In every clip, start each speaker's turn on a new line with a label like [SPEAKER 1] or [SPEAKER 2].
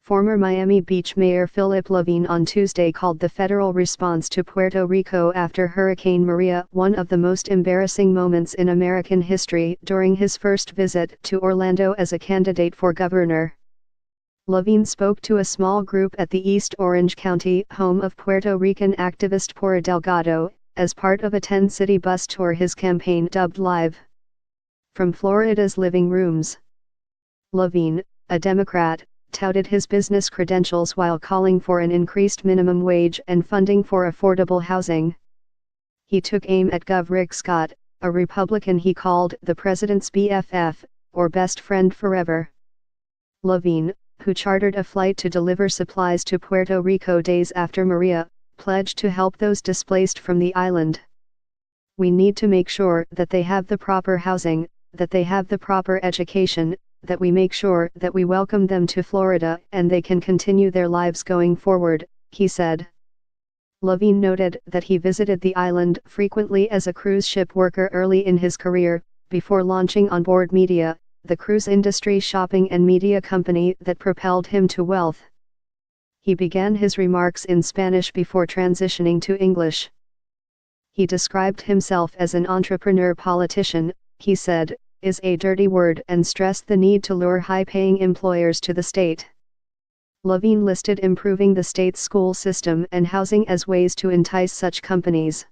[SPEAKER 1] Former Miami Beach Mayor Philip Levine on Tuesday called the federal response to Puerto Rico after Hurricane Maria one of the most embarrassing moments in American history during his first visit to Orlando as a candidate for governor. Levine spoke to a small group at the East Orange County home of Puerto Rican activist Por Delgado, as part of a 10-city bus tour his campaign dubbed Live from Florida's Living Rooms. Levine, a Democrat, touted his business credentials while calling for an increased minimum wage and funding for affordable housing. He took aim at Gov. Rick Scott, a Republican he called the president's BFF, or best friend forever. Levine, who chartered a flight to deliver supplies to Puerto Rico days after Maria, pledged to help those displaced from the island. "We need to make sure that they have the proper housing, that they have the proper education, that we make sure that we welcome them to Florida and they can continue their lives going forward," he said. Levine noted that he visited the island frequently as a cruise ship worker early in his career, before launching On Board Media, the cruise industry shopping and media company that propelled him to wealth. He began his remarks in Spanish before transitioning to English. He described himself as an entrepreneur politician, he said, is a dirty word, and stressed the need to lure high-paying employers to the state. Levine listed improving the state's school system and housing as ways to entice such companies.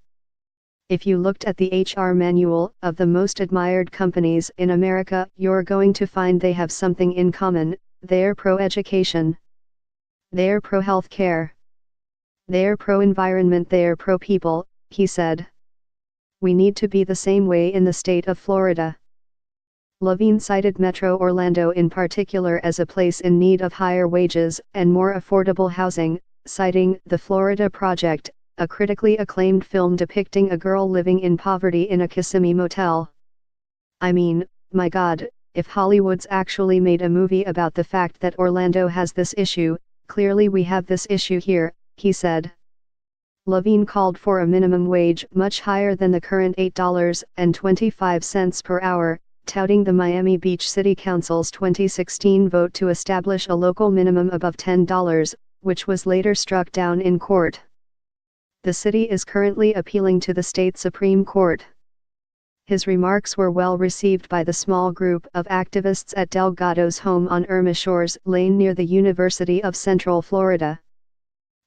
[SPEAKER 1] "If you looked at the HR manual of the most admired companies in America, you're going to find they have something in common: they're pro-education. They're pro-health care. They're pro-environment, they're pro-people," he said. "We need to be the same way in the state of Florida." Levine cited Metro Orlando in particular as a place in need of higher wages and more affordable housing, citing The Florida Project, a critically acclaimed film depicting a girl living in poverty in a Kissimmee motel. "I mean, my God, if Hollywood's actually made a movie about the fact that Orlando has this issue, clearly we have this issue here," he said. Levine called for a minimum wage much higher than the current $8.25 per hour, touting the Miami Beach City Council's 2016 vote to establish a local minimum above $10, which was later struck down in court. The city is currently appealing to the state Supreme Court. His remarks were well received by the small group of activists at Delgado's home on Irma Shores Lane near the University of Central Florida.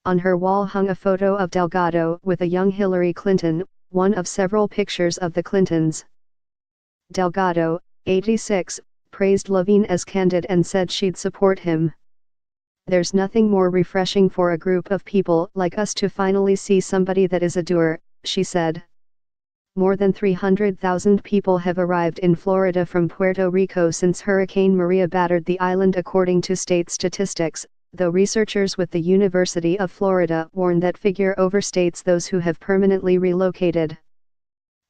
[SPEAKER 1] On her wall hung a photo of Delgado with a young Hillary Clinton, one of several pictures of the Clintons. Delgado, 86, praised Levine as candid and said she'd support him. "There's nothing more refreshing for a group of people like us to finally see somebody that is a doer," she said. More than 300,000 people have arrived in Florida from Puerto Rico since Hurricane Maria battered the island according to state statistics, though researchers with the University of Florida warn that figure overstates those who have permanently relocated.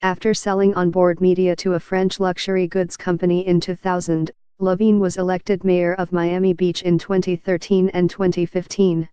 [SPEAKER 1] After selling On Board Media to a French luxury goods company in 2000, Levine was elected mayor of Miami Beach in 2013 and 2015.